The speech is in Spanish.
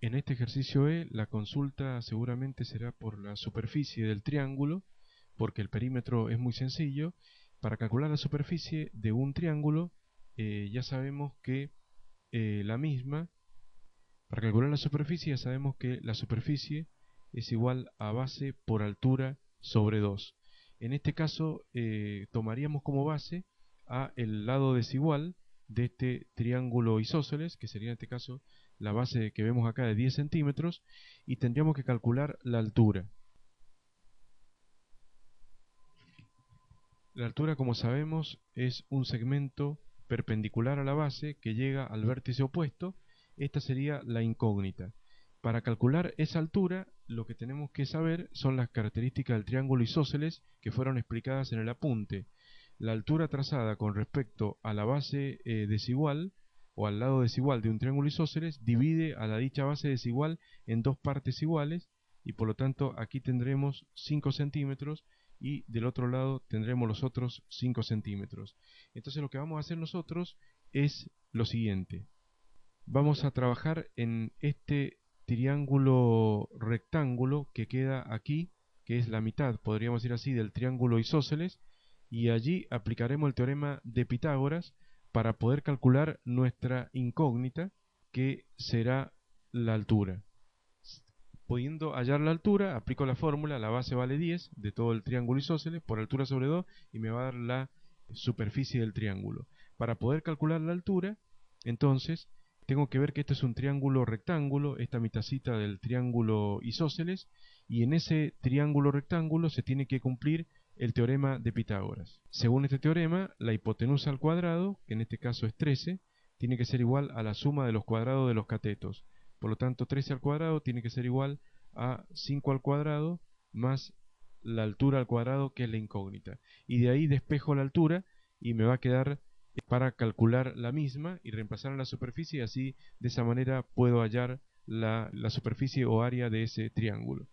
En este ejercicio E, la consulta seguramente será por la superficie del triángulo, porque el perímetro es muy sencillo. Para calcular la superficie de un triángulo, ya sabemos que la misma, para calcular la superficie ya sabemos que la superficie es igual a base por altura sobre 2. En este caso, tomaríamos como base a el lado desigual de este triángulo isósceles, que sería en este caso la base que vemos acá de 10 centímetros, y tendríamos que calcular la altura. La altura, como sabemos, es un segmento perpendicular a la base que llega al vértice opuesto. Esta sería la incógnita. Para calcular esa altura, lo que tenemos que saber son las características del triángulo isósceles que fueron explicadas en el apunte. La altura trazada con respecto a la base desigual o al lado desigual de un triángulo isósceles divide a la dicha base desigual en dos partes iguales, y por lo tanto aquí tendremos 5 centímetros y del otro lado tendremos los otros 5 centímetros. Entonces lo que vamos a hacer nosotros es lo siguiente. Vamos a trabajar en este triángulo rectángulo que queda aquí, que es la mitad, podríamos decir así, del triángulo isósceles, y allí aplicaremos el teorema de Pitágoras para poder calcular nuestra incógnita, que será la altura. Pudiendo hallar la altura, aplico la fórmula, la base vale 10 de todo el triángulo isósceles por altura sobre 2 y me va a dar la superficie del triángulo. Para poder calcular la altura, entonces, tengo que ver que esto es un triángulo rectángulo, esta mitacita del triángulo isósceles, y en ese triángulo rectángulo se tiene que cumplir el teorema de Pitágoras. Según este teorema, la hipotenusa al cuadrado, que en este caso es 13, tiene que ser igual a la suma de los cuadrados de los catetos. Por lo tanto, 13 al cuadrado tiene que ser igual a 5 al cuadrado más la altura al cuadrado, que es la incógnita. Y de ahí despejo la altura y me va a quedar para calcular la misma y reemplazar la superficie, y así de esa manera puedo hallar la superficie o área de ese triángulo.